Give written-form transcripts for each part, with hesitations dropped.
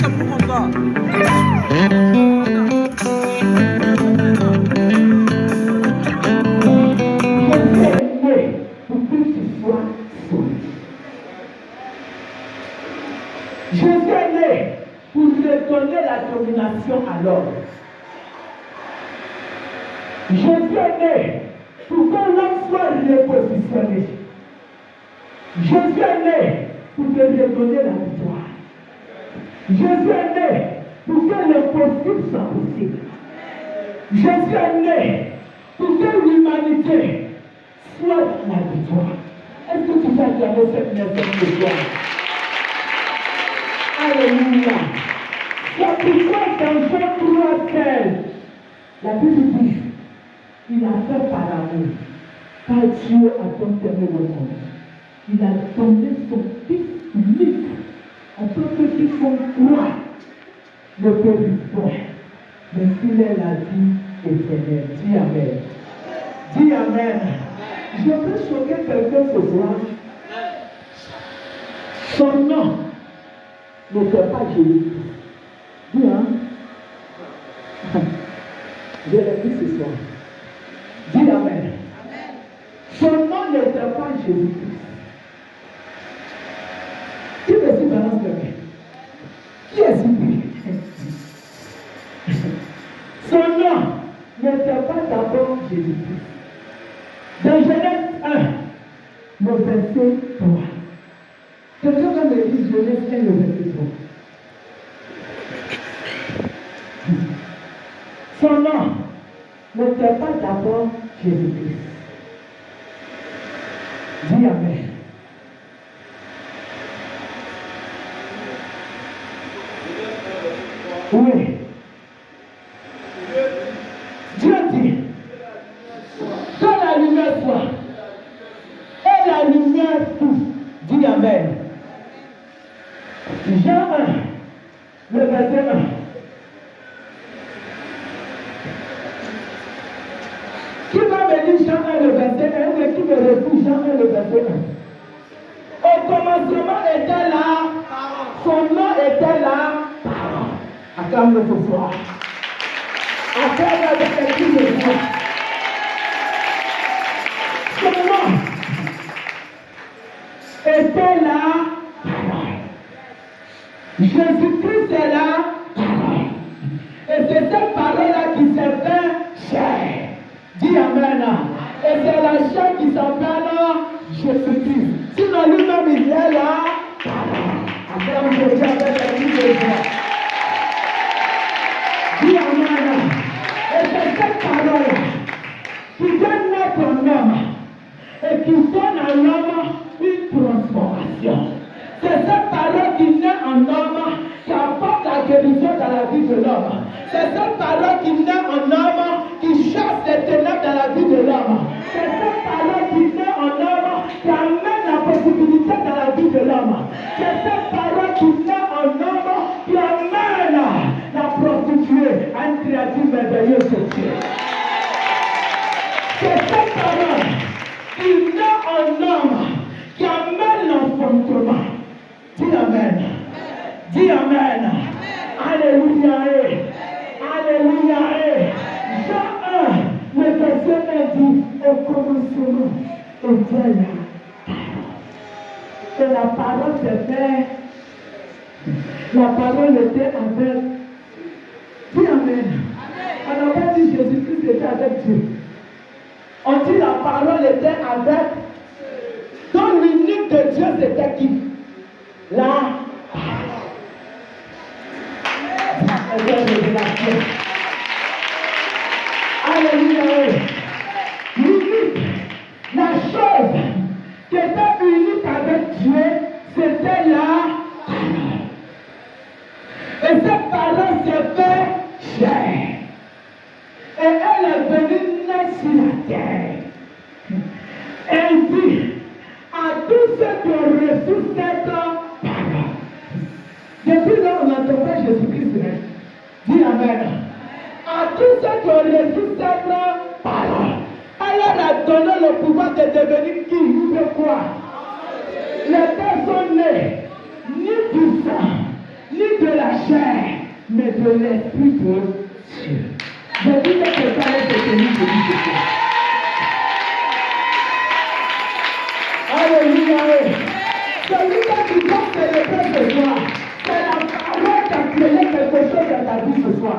c'est pour comme ça. Jésus est né pour redonner la domination à l'homme. Jésus est né pour que l'homme soit repositionné. Jésus est né pour te redonner la victoire. Jésus est né pour que le possible soit possible. Jésus est né pour que l'humanité soit dans la victoire. Est-ce que tu vas garder cette message de toi? Alléluia. C'est pourquoi dans Jean 3,16, la Bible dit, il a fait par amour, car Dieu a tant aimé le monde. Il a donné son Fils unique, afin que quiconque croit ne périsse point, mais qu'il ait la vie éternelle. Dis Amen. Dis Amen. Je veux choquer quelqu'un ce soir. Son nom n'était pas Jésus. Dis hein? Je l'ai dit ce soir. Dis Amen. Son nom n'était pas Jésus-Christ. Qui me dit balance de main? Qui est lui? Son nom n'était pas d'abord Jésus-Christ. Dans Genèse 1, le verset 3. Quelqu'un va me dire Genèse 1, le verset 3. Son nom n'était pas d'abord Jésus-Christ. Dis Amen. Oui. Dieu dit que la lumière soit. Et la lumière fut. Dis Amen. Jean 1, le verset 1. Qui va me dire Jean 1, le verset 1, ou qui me répond Jean 1, le verset 1? Au commencement était là, son nom était là. Acclame-le ce soir. Acclame-le avec un cri de joie. Son nom était là. Jésus-Christ est là. Et c'est cette parole-là qui s'est fait chair. Dis Amen. Et c'est la chair qui s'appelle Jésus-Christ. Sinon lui-même il est là. Acclame-le avec un cri de joie. Dis Amen. Et c'est cette parole qui donne naître un homme et qui donne à l'homme une transformation. C'est cette parole qui naît en homme, qui apporte la guérison dans la vie de l'homme. C'est cette parole qui naît en homme, qui chasse les ténèbres dans la vie de l'homme. C'est cette parole qui naît en homme, qui amène la possibilité dans la vie de l'homme. C'est cette parole qui naît en homme, qui amène la prostituée à une créature merveilleuse de Dieu. C'est cette parole qui naît en homme, qui amène l'enfantement. Dis Amen. Dis Amen. Alléluia. Alléluia. Jean 1, le verset 1 dit, au commencement était la parole. Et la parole s'est faite. La parole était avec. Dis Amen. On n'a pas dit Jésus-Christ était avec Dieu. On dit la parole était avec. Donc l'unique de Dieu c'était qui? La parole. Alléluia. L'unique, la chose qui était unique avec Dieu, c'était la parole. Et cette parole s'est fait chair. Et elle est venue naître sur la terre. Elle dit à tous ceux qui ont reçu cette parole. Depuis là, on n'entend pas Jésus-Christ. Dis Amen. À tous ceux qui ont reçu cette parole, elle leur a donné le pouvoir de devenir qui? Ou de quoi? Les personnes nées, ni du sang, ni de la chair, mais de l'Esprit de Dieu. Je dis que quelqu'un est détenu de lui ce soir. Alléluia. Celui qui doit célébrer ce soir, c'est la parole qui a créé quelque chose dans ta vie ce soir.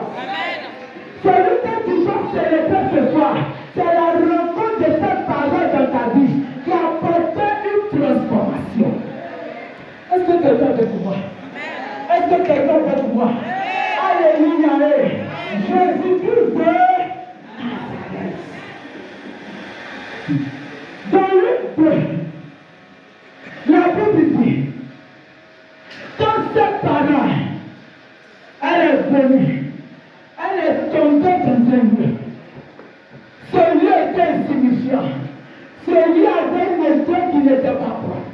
Celui qui doit célébrer ce soir, c'est la rencontre de cette parole dans ta vie qui a apporté une transformation. Est-ce que quelqu'un veut pouvoir? Est-ce que quelqu'un veut pouvoir? Alléluia. Jésus-Christ de Nazareth. Dans Luc 2, la Bible dit, quand cette parole, elle est venue, elle est tombée dans un lieu. Ce lieu était insignifiant. Ce lieu avait une étoile qui n'était pas propre.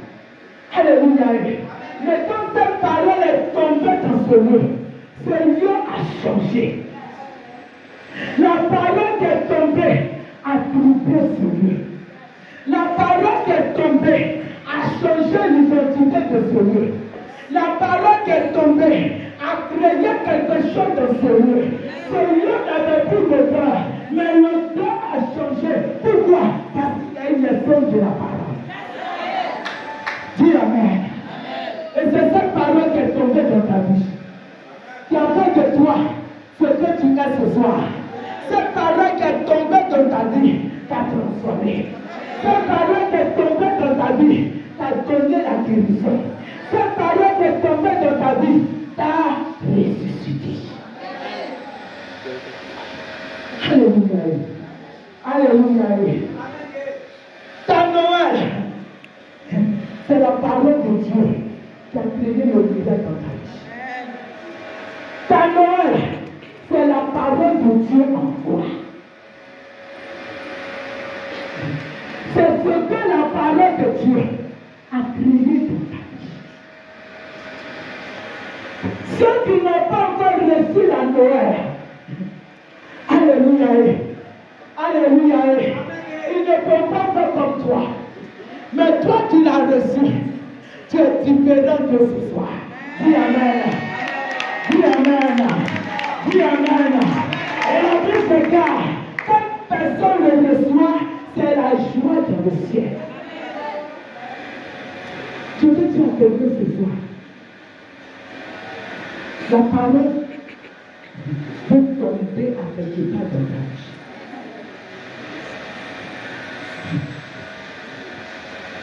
Alléluia. Mais quand cette parole est tombée dans ce lieu a changé. La parole qui est tombée a troublé ce lieu. La parole qui est tombée a changé l'identité de ce lieu. La parole qui est tombée a créé quelque chose dans ce lieu. Ce lieu n'avait plus de peur, mais le temps a changé. Pourquoi? Parce qu'il y a une essence de la parole. Dis Amen. Et c'est cette parole qui est tombée dans ta vie, qui a fait de toi ce que tu es ce soir. Cette parole qui est tombée dans ta vie t'a transformé. Cette parole qui est tombée dans ta vie t'a donné la guérison. Cette parole qui est tombée dans ta vie t'a ressuscité. Alléluia. Alléluia. Ta Noël, c'est la parole de Dieu qui a créé le miracle dans ta vie. Ta Noël, c'est la parole de Dieu en toi. C'est ce que la parole de Dieu a créé dans ta vie. Ceux qui n'ont pas encore reçu la Noël, alléluia, alléluia, ils ne peuvent pas faire comme toi. Mais toi qui l'as reçu, tu es différent de ce soir. Dis Amen. Dis Amen. Dis Amen. Et la Bible regarde, quand personne ne le reçoit, c'est la joie dans le ciel. Je veux dire à quelqu'un ce soir, la parole veut tomber avec l'état dans ta vie.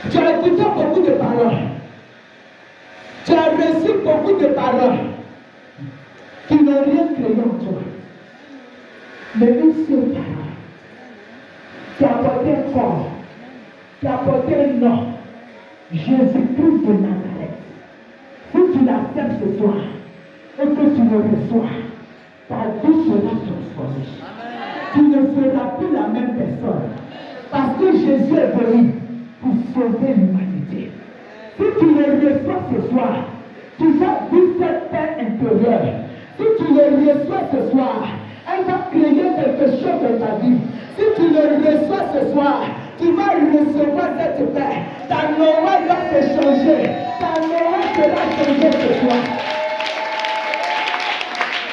Tu as écouté beaucoup de paroles. Tu as reçu beaucoup de paroles qui n'ont rien créé en toi. Mais une seule parole qui a apporté un corps, qui a apporté un nom, Jésus-Christ de Nazareth. Si tu l'acceptes ce soir et que tu le reçois, ta vie sera transformée. Tu ne seras plus la même personne. Parce que Jésus est venu pour sauver l'humanité. Si tu le reçois ce soir, tu vas vivre cette paix intérieure. Si tu le reçois ce soir, elle va créer quelque chose dans ta vie. Si tu le reçois ce soir, tu vas recevoir cette paix. Ta Noël va se changer. Ta Noël sera changée ce soir.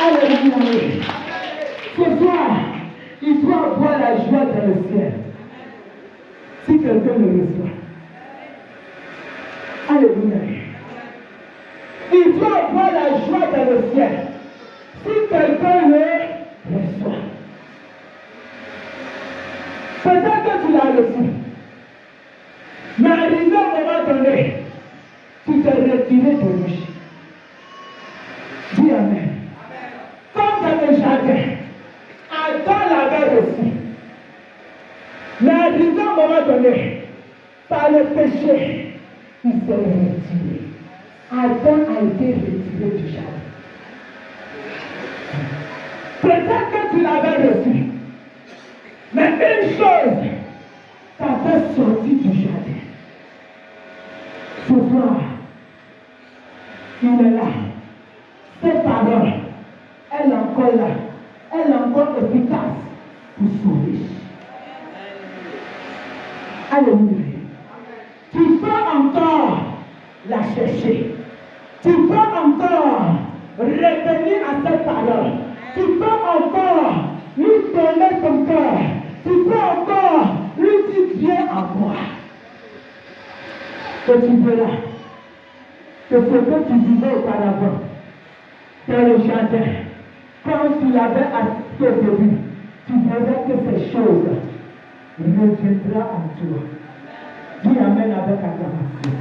Alléluia. Ce soir, il faut avoir la joie dans le ciel. Si quelqu'un le reçoit. Alléluia. Il faut avoir la joie dans le ciel. Si quelqu'un le reçoit. Peut-être que tu l'as reçu. Mais arrivé à un moment donné, tu t'es retiré de lui. Dis Amen. Comme dans le jardin, Adam l'avait reçu. Mais arrivé à un moment donné, par le péché, il s'est retiré. Adam a été retiré du jardin. Peut-être que tu l'avais reçu. Mais une chose t'avait sorti du jardin. Ce soir, il est là. Cette parole, elle est encore là. Elle est encore efficace pour sauver. Alléluia. Tu peux encore la chercher. Tu peux encore répéter Tu peux encore lui donner ton cœur. Tu peux encore lui dire viens à moi. Et tu verras que ce que tu vivais auparavant, dans le jardin, quand tu l'avais assisté au début, tu verras que ces choses reviendront en toi. Dis amen avec acclamation.